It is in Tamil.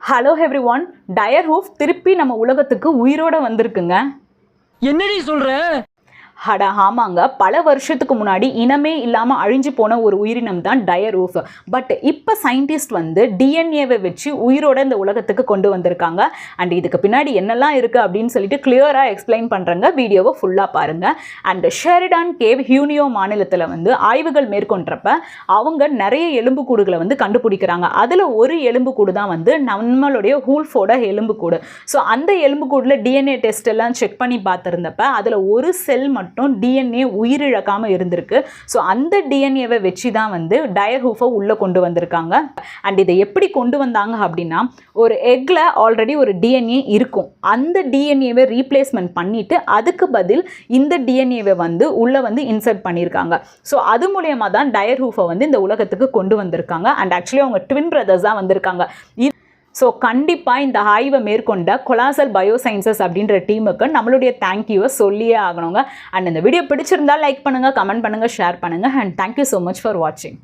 ஹலோ எவ்ரிஒன், டயர் ஹூஃப் திருப்பி நம்ம உலகத்துக்கு உயிரோட வந்திருக்குங்க. என்னடி சொல்ற? அட ஆமாங்க, பல வருஷத்துக்கு முன்னாடி இனமே இல்லாமல் அழிஞ்சு போன ஒரு உயிரினம் தான் டயர் ஹூஃப். பட் இப்போ சயின்டிஸ்ட் வந்து டிஎன்ஏவை வச்சு உயிரோட இந்த உலகத்துக்கு கொண்டு வந்திருக்காங்க. அண்ட் இதுக்கு பின்னாடி என்னெல்லாம் இருக்குது அப்படின்னு சொல்லிட்டு கிளியராக எக்ஸ்பிளைன் பண்ணுறங்க. வீடியோவை ஃபுல்லாக பாருங்கள். அண்ட் ஷெரிடான் கேவ் ஹியூனியோ மாநிலத்தில் வந்து ஆய்வுகள் மேற்கொண்டப்ப அவங்க நிறைய எலும்புக்கூடுகளை வந்து கண்டுபிடிக்கிறாங்க. அதில் ஒரு எலும்புக்கூடு தான் வந்து நம்மளுடைய ஹூல்ஃபோட எலும்புக்கூடு. ஸோ அந்த எலும்புக்கூடில் டிஎன்ஏ டெஸ்ட் எல்லாம் செக் பண்ணி பார்த்துருந்தப்ப அதில் ஒரு செல் மட்டும் டிஎன்ஏ உயிரிழக்காமல் இருந்திருக்கு. ஸோ அந்த டிஎன்ஏவை வச்சு தான் வந்து டயர் ஹூஃபை உள்ளே கொண்டு வந்திருக்காங்க. அண்ட் இதை எப்படி கொண்டு வந்தாங்க அப்படின்னா, ஒரு எக்கில் ஆல்ரெடி ஒரு டிஎன்ஏ இருக்கும். அந்த டிஎன்ஏவை ரீப்ளேஸ்மெண்ட் பண்ணிவிட்டு அதுக்கு பதில் இந்த டிஎன்ஏவை வந்து உள்ளே வந்து இன்சர்ட் பண்ணியிருக்காங்க. ஸோ அது மூலயமா தான் டயர் ஹூஃபை வந்து இந்த உலகத்துக்கு கொண்டு வந்திருக்காங்க. அண்ட் ஆக்சுவலி அவங்க ட்வின் பிரதர்ஸ் தான் வந்திருக்காங்க. ஸோ கண்டிப்பாக இந்த ஆய்வை மேற்கொண்ட கொலாசல் பயோசைன்சஸ் அப்படின்ற டீமுக்கு நம்மளுடைய தேங்க்யூவை சொல்லியே ஆகணுங்க. அண்ட் இந்த வீடியோ பிடிச்சிருந்தால் லைக் பண்ணுங்கள், கமெண்ட் பண்ணுங்கள், ஷேர் பண்ணுங்கள். And thank you so much for வாட்சிங்.